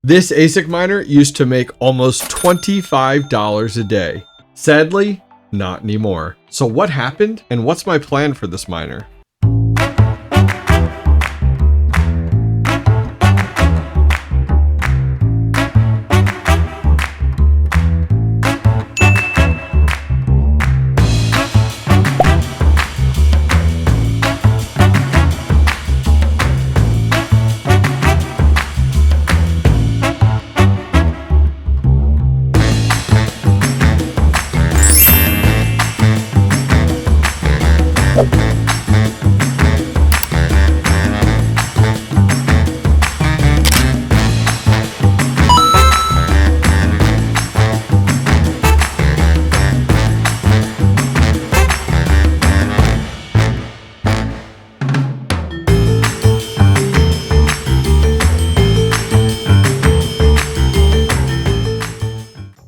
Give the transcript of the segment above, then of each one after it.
This ASIC miner used to make almost $25 a day. Sadly, not anymore. So what happened, and what's my plan for this miner?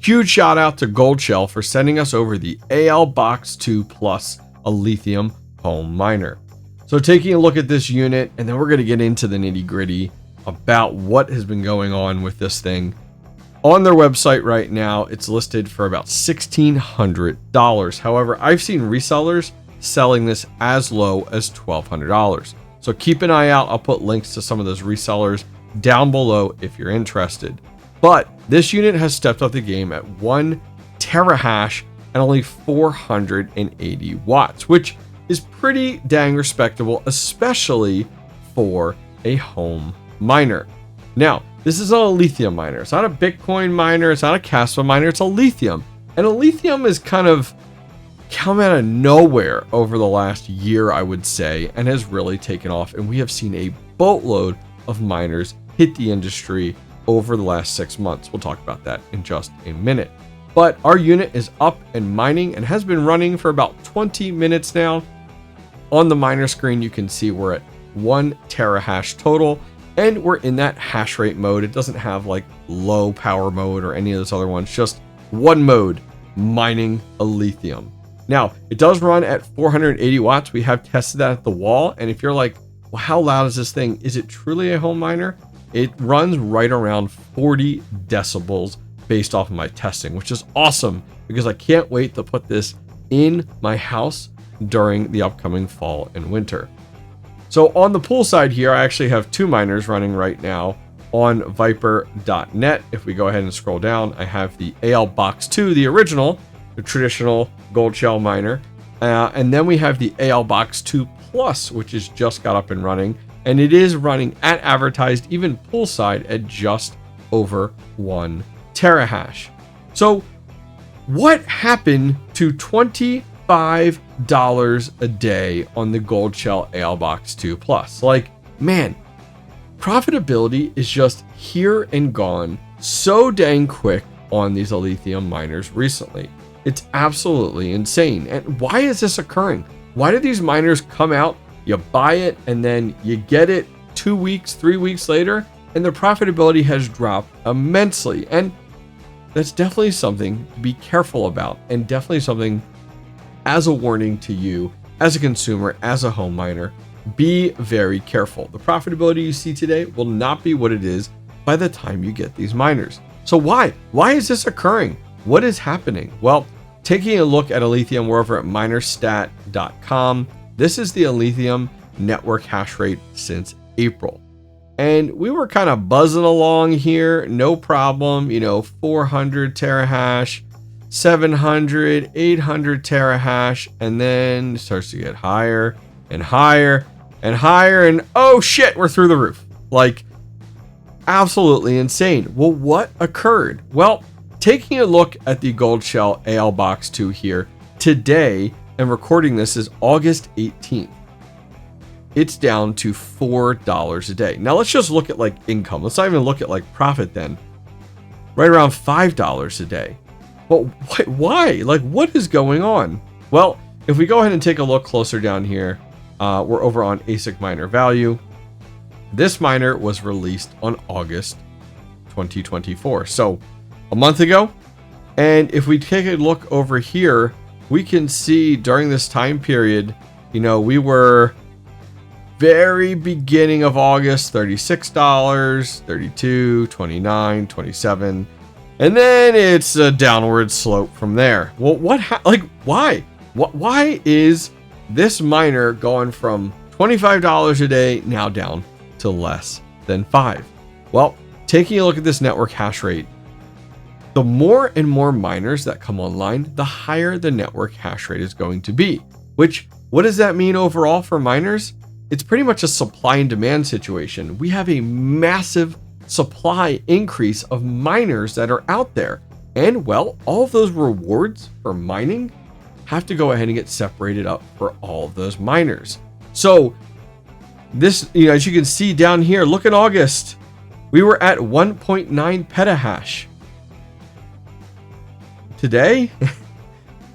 Huge shout out to Goldshell for sending us over the ALPH 2 Plus, a lithium home miner. So taking a look at this unit, and then we're going to get into the nitty gritty about what has been going on with this thing. On their website right now, it's listed for about $1,600. However, I've seen resellers selling this as low as $1,200. So keep an eye out. I'll put links to some of those resellers down below if you're interested. But this unit has stepped up the game at 1 terahash and only 480 watts, which is pretty dang respectable, especially for a home miner. Now, this is not a lithium miner. It's not a Bitcoin miner. It's not a 𝐃𝐈 miner. It's a lithium. And a lithium is kind of come out of nowhere over the last year, I would say, and has really taken off. And we have seen a boatload of miners hit the industry over the last 6 months. We'll talk about that in just a minute. But our unit is up and mining and has been running for about 20 minutes now. On the miner screen, you can see we're at 1 terahash total, and we're in that hash rate mode. It doesn't have like low power mode or any of those other ones, just one mode, mining a lithium. Now, it does run at 480 watts. We have tested that at the wall. And if you're like, well, how loud is this thing? Is it truly a home miner? It runs right around 40 decibels based off of my testing, which is awesome because I can't wait to put this in my house during the upcoming fall and winter. So on the pool side here, I actually have 2 miners running right now on Viper.net. If we go ahead and scroll down, I have the ALPH 2, the original, the traditional Goldshell miner. And then we have the ALPH 2 Plus, which is just got up and running. And it is running at advertised, even poolside, at just over 1 terahash. So what happened to $25 a day on the Goldshell ALPH 2 Plus? Like, man, profitability is just here and gone so dang quick on these lithium miners recently. It's absolutely insane. And why is this occurring? Why do these miners come out, you buy it, and then you get it 2 weeks, 3 weeks later, and the profitability has dropped immensely? And that's definitely something to be careful about, and definitely something as a warning to you as a consumer, as a home miner. Be very careful. The profitability you see today will not be what it is by the time you get these miners. So why is this occurring? What is happening? Well, taking a look at Alephium, we're over at minerstat.com. This is the Alephium network hash rate since April. And we were kind of buzzing along here, no problem, 400 terahash, 700, 800 terahash, and then it starts to get higher and higher and higher, and oh shit, we're through the roof. Like, absolutely insane. Well, what occurred? Well, taking a look at the Goldshell ALPH 2 here today, and recording this is August 18th. It's down to $4 a day. Now let's just look at like income. Let's not even look at like profit then. Right around $5 a day. Well, why? Like, what is going on? Well, if we go ahead and take a look closer down here, we're over on ASIC miner value. This miner was released on August 2024. So a month ago. And if we take a look over here, we can see during this time period, we were very beginning of August, $36, $32, $29, $27, and then it's a downward slope from there. Well, why? Why is this miner going from $25 a day now down to less than $5? Well, taking a look at this network hash rate, the more and more miners that come online, the higher the network hash rate is going to be. Which, what does that mean overall for miners? It's pretty much a supply and demand situation. We have a massive supply increase of miners that are out there. And well, all of those rewards for mining have to go ahead and get separated up for all of those miners. So this, as you can see down here, look at August. We were at 1.9 petahash. Today,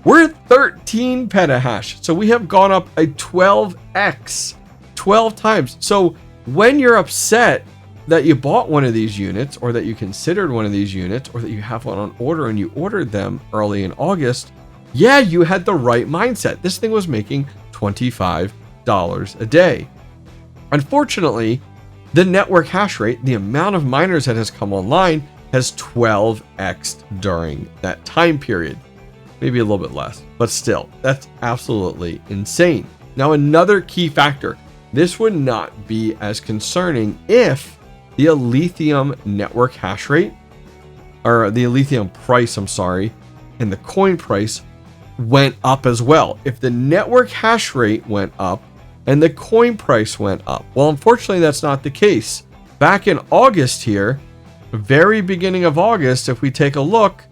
we're at 13 petahash. So we have gone up a 12x, 12 times. So when you're upset that you bought one of these units, or that you considered one of these units, or that you have one on order and you ordered them early in August, yeah, you had the right mindset. This thing was making $25 a day. Unfortunately, the network hash rate, the amount of miners that has come online, has 12x'd during that time period. Maybe a little bit less, but still, that's absolutely insane. Now, another key factor, this would not be as concerning if the Alephium network hash rate, or the Alephium price, and the coin price went up as well. If the network hash rate went up and the coin price went up. Well, unfortunately, that's not the case. Back in August here, very beginning of August, if we take a look,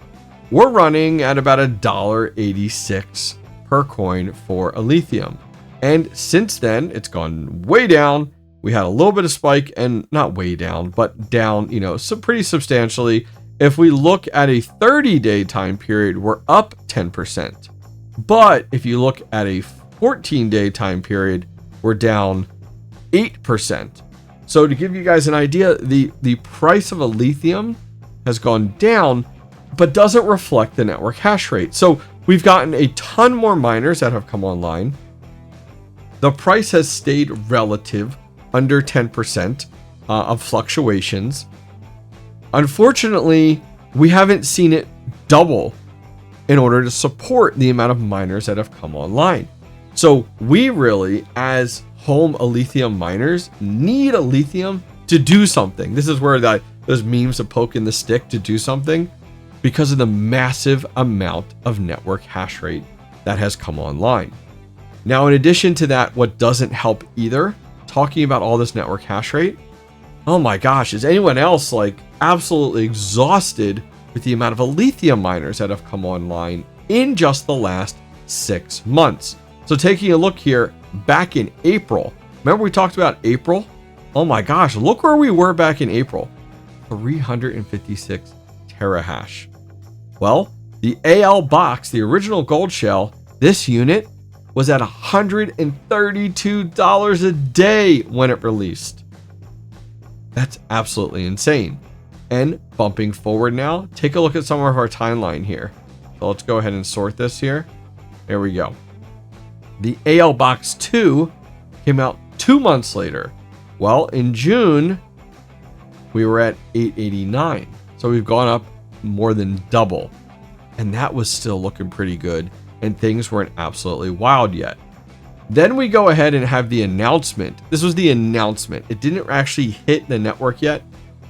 we're running at about $1.86 per coin for Alephium. And since then, it's gone way down. We had a little bit of spike, and not way down, but down, so pretty substantially. If we look at a 30-day time period, we're up 10%. But if you look at a 14-day time period, we're down 8%. So to give you guys an idea, the price of Alephium has gone down, but doesn't reflect the network hash rate. So we've gotten a ton more miners that have come online. The price has stayed relative, under 10% of fluctuations. Unfortunately, we haven't seen it double in order to support the amount of miners that have come online. So we really, as home Alephium miners, need Alephium to do something. This is where those memes of poking the stick to do something, because of the massive amount of network hash rate that has come online. Now, in addition to that, what doesn't help either, talking about all this network hash rate, oh my gosh, is anyone else absolutely exhausted with the amount of Alephium miners that have come online in just the last 6 months? So taking a look here, back in April, remember we talked about April? Oh my gosh, look where we were back in April, 356 terahash. Well, the ALPH, the original Goldshell, this unit was at $132 a day when it released. That's absolutely insane. And bumping forward now, take a look at some of our timeline here. So let's go ahead and sort this here. There we go. The ALPH 2 came out 2 months later. Well, in June, we were at 889. So we've gone up more than double. And that was still looking pretty good. And things weren't absolutely wild yet. Then we go ahead and have the announcement. This was the announcement. It didn't actually hit the network yet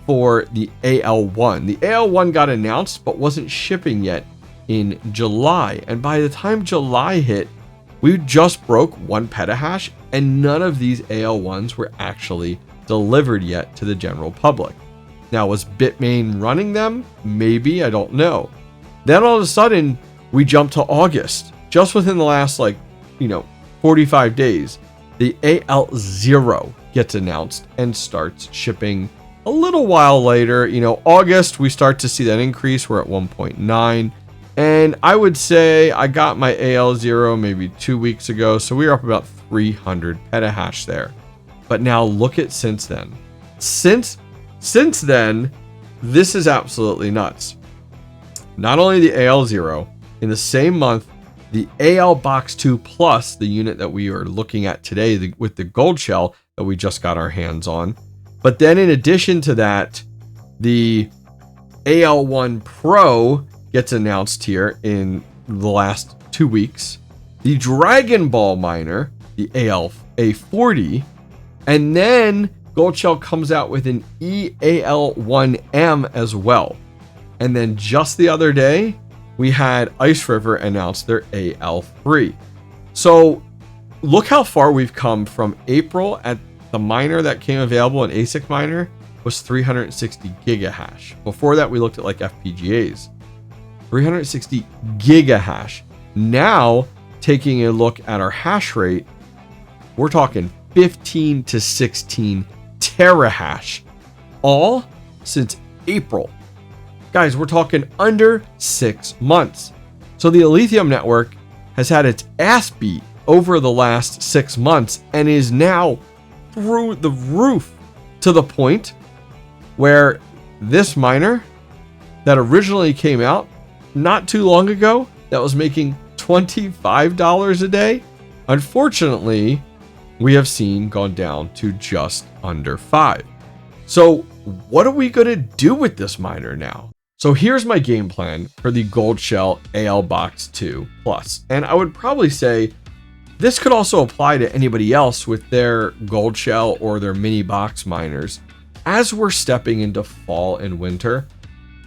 for the AL1. The AL1 got announced, but wasn't shipping yet in July. And by the time July hit, we just broke 1 petahash, and none of these AL1s were actually delivered yet to the general public. Now, was Bitmain running them? Maybe, I don't know. Then all of a sudden, we jumped to August. Just within the last 45 days, the AL0 gets announced and starts shipping a little while later. August, we start to see that increase. We're at 1.9. And I would say I got my AL0 maybe 2 weeks ago. So we were up about 300 petahash there. But now look at since then. Since then, this is absolutely nuts. Not only the AL0, in the same month, the ALPH 2 Plus, the unit that we are looking at today with the Goldshell, that we just got our hands on. But then in addition to that, the AL1 Pro gets announced here in the last 2 weeks. The Dragon Ball miner, the A40, and then Goldshell comes out with an EAL1M as well. And then just the other day, we had Ice River announce their AL3. So look how far we've come from April. At the miner that came available, an ASIC miner, was 360 gigahash. Before that, we looked at like FPGAs. 360 gigahash. Now, taking a look at our hash rate, we're talking 15 to 16 terahash, all since April. Guys, we're talking under 6 months. So the Alephium network has had its ass beat over the last 6 months and is now through the roof, to the point where this miner that originally came out not too long ago that was making $25 a day, unfortunately, we have seen gone down to just under 5. So what are we going to do with this miner now? So here's my game plan for the Goldshell ALPH 2 Plus. And I would probably say this could also apply to anybody else with their Goldshell or their mini box miners. As we're stepping into fall and winter,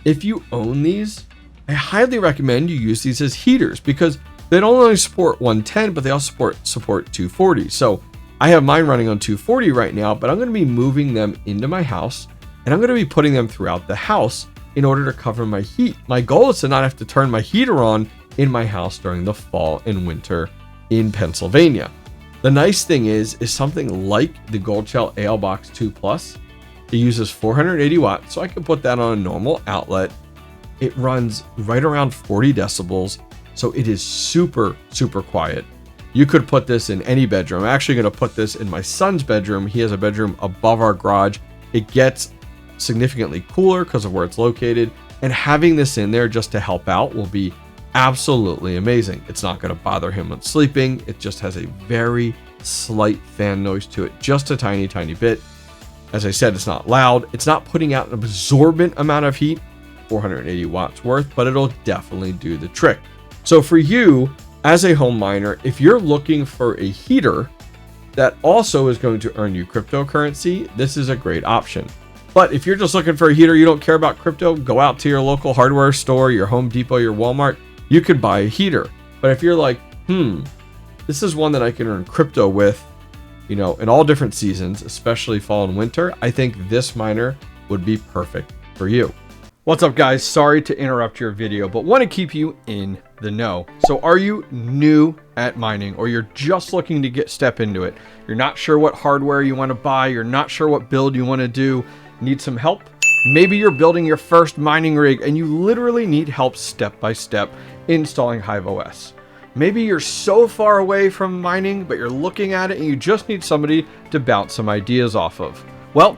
if you own these, I highly recommend you use these as heaters, because they don't only support 110, but they also support 240. So I have mine running on 240 right now, but I'm going to be moving them into my house, and I'm going to be putting them throughout the house in order to cover my heat. My goal is to not have to turn my heater on in my house during the fall and winter in Pennsylvania. The nice thing is something like the Goldshell ALPH 2 Plus. It uses 480 watts, so I can put that on a normal outlet. It runs right around 40 decibels, so it is super, super quiet. You could put this in any bedroom. I'm actually going to put this in my son's bedroom. He has a bedroom above our garage. It gets significantly cooler because of where it's located, and having this in there just to help out will be absolutely amazing. It's not going to bother him when sleeping. It just has a very slight fan noise to it, just a tiny, tiny bit. As I said, it's not loud. It's not putting out an absorbent amount of heat, 480 watts worth, but it'll definitely do the trick. So for you as a home miner, if you're looking for a heater that also is going to earn you cryptocurrency, this is a great option. But if you're just looking for a heater, you don't care about crypto, go out to your local hardware store, your Home Depot, your Walmart, you could buy a heater. But if you're like, this is one that I can earn crypto with, in all different seasons, especially fall and winter, I think this miner would be perfect for you. What's up, guys? Sorry to interrupt your video, but want to keep you in the know. So are you new at mining, or you're just looking to step into it? You're not sure what hardware you want to buy. You're not sure what build you want to do. Need some help? Maybe you're building your first mining rig and you literally need help step by step installing Hive OS. Maybe you're so far away from mining, but you're looking at it and you just need somebody to bounce some ideas off of. Well,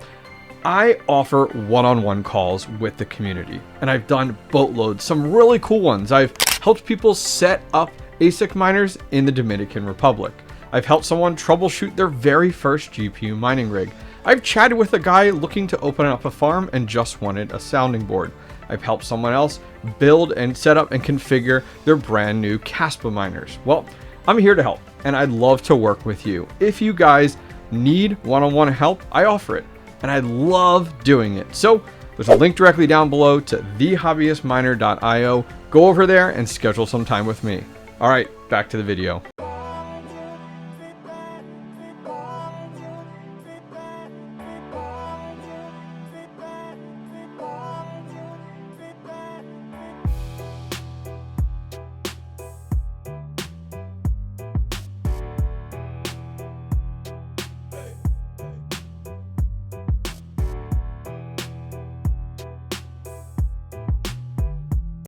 I offer one-on-one calls with the community, and I've done boatloads, some really cool ones. I've helped people set up ASIC miners in the Dominican Republic. I've helped someone troubleshoot their very first GPU mining rig. I've chatted with a guy looking to open up a farm and just wanted a sounding board. I've helped someone else build and set up and configure their brand new 𝐃𝐄SPA miners. Well, I'm here to help, and I'd love to work with you. If you guys need one-on-one help, I offer it, and I love doing it. So there's a link directly down below to TheHobbyistMiner.io. Go over there and schedule some time with me. All right, back to the video.